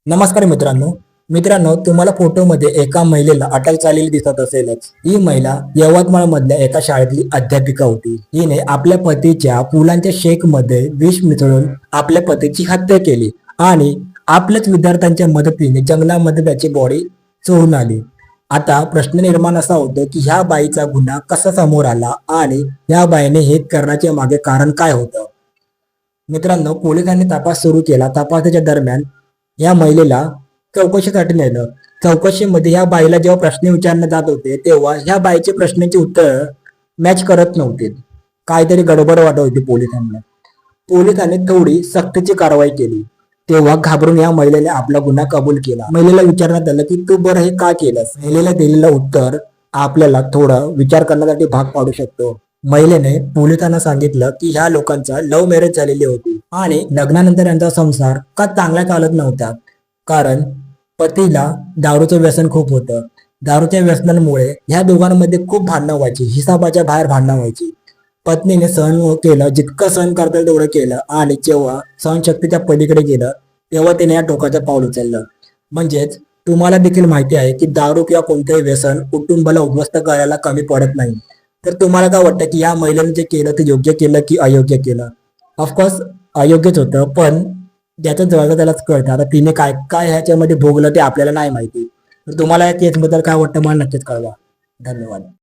नमस्कार मित्रांनो तुम्हाला फोटोमध्ये एका महिलेला अटक झालेली दिसत असेलच। ही महिला यवतमाळ मधल्या एका शाळेतली अध्यापिका होती। हिने आपल्या पतीच्या फुलांच्या शेक मध्ये विष मिसळून आपल्या पतीची हत्या केली आणि आपल्याच विद्यार्थ्यांच्या मदतीने जंगलामध्ये त्याची बॉडी चोरून आली। आता प्रश्न निर्माण असा होतो की ह्या बाईचा गुन्हा कसा समोर आला आणि ह्या बाईने हे करण्याच्या मागे कारण काय होतं। मित्रांनो, पोलिसांनी तपास सुरू केला। तपासाच्या दरम्यान या महिलेला चौकशीसाठी नेलं। चौकशीमध्ये ह्या बाईला जेव्हा प्रश्न विचारले जात होते तेव्हा ह्या बाईचे प्रश्नांची उत्तर मॅच करत नव्हते। काहीतरी गडबड वाटत होती पोलिसांना। पोलिसांनी थोडी सक्तीची कारवाई केली तेव्हा घाबरून या महिलेने आपला गुन्हा कबूल केला। महिलेला विचारण्यात आलं की तू बरं हे का केलंस। महिलेला दिलेलं उत्तर आपल्याला थोडा विचार करण्यासाठी भाग पाडू शकतो। महिलेने पोलिसांना सांगितलं की ह्या लोकांचा लव्ह मॅरेज झालेली होती आणि लग्नानंतर यांचा संसार का चांगला चालत नव्हता, कारण पतीला दारूचं व्यसन खूप होतं। दारूच्या व्यसनामुळे ह्या दोघांमध्ये खूप भांडणं व्हायची, हिसाबाच्या बाहेर भांडणं व्हायची। पत्नीने सहन केलं, जितकं सहन करता येईल तेवढं केलं आणि जेव्हा सहनशक्तीच्या पलीकडे गेलं तेव्हा तिने या टोकाचं पाऊल उचललं। म्हणजेच तुम्हाला देखील माहिती आहे की दारू किंवा कोणतेही व्यसन कुटुंबाला उद्ध्वस्त करायला कमी पडत नाही। तर तुम्हाला काय वाटतं की या महिलेने जे केलं ते योग्य केलं की अयोग्य केलं? ऑफकोर्स अयोग्यच होतं, पण ज्याचं जळलं त्यालाच कळतं। आता तिने काय काय ह्याच्यामध्ये भोगलं ते आपल्याला नाही माहिती। तर तुम्हाला या केसबद्दल काय वाटतं मला नक्कीच कळवा। धन्यवाद।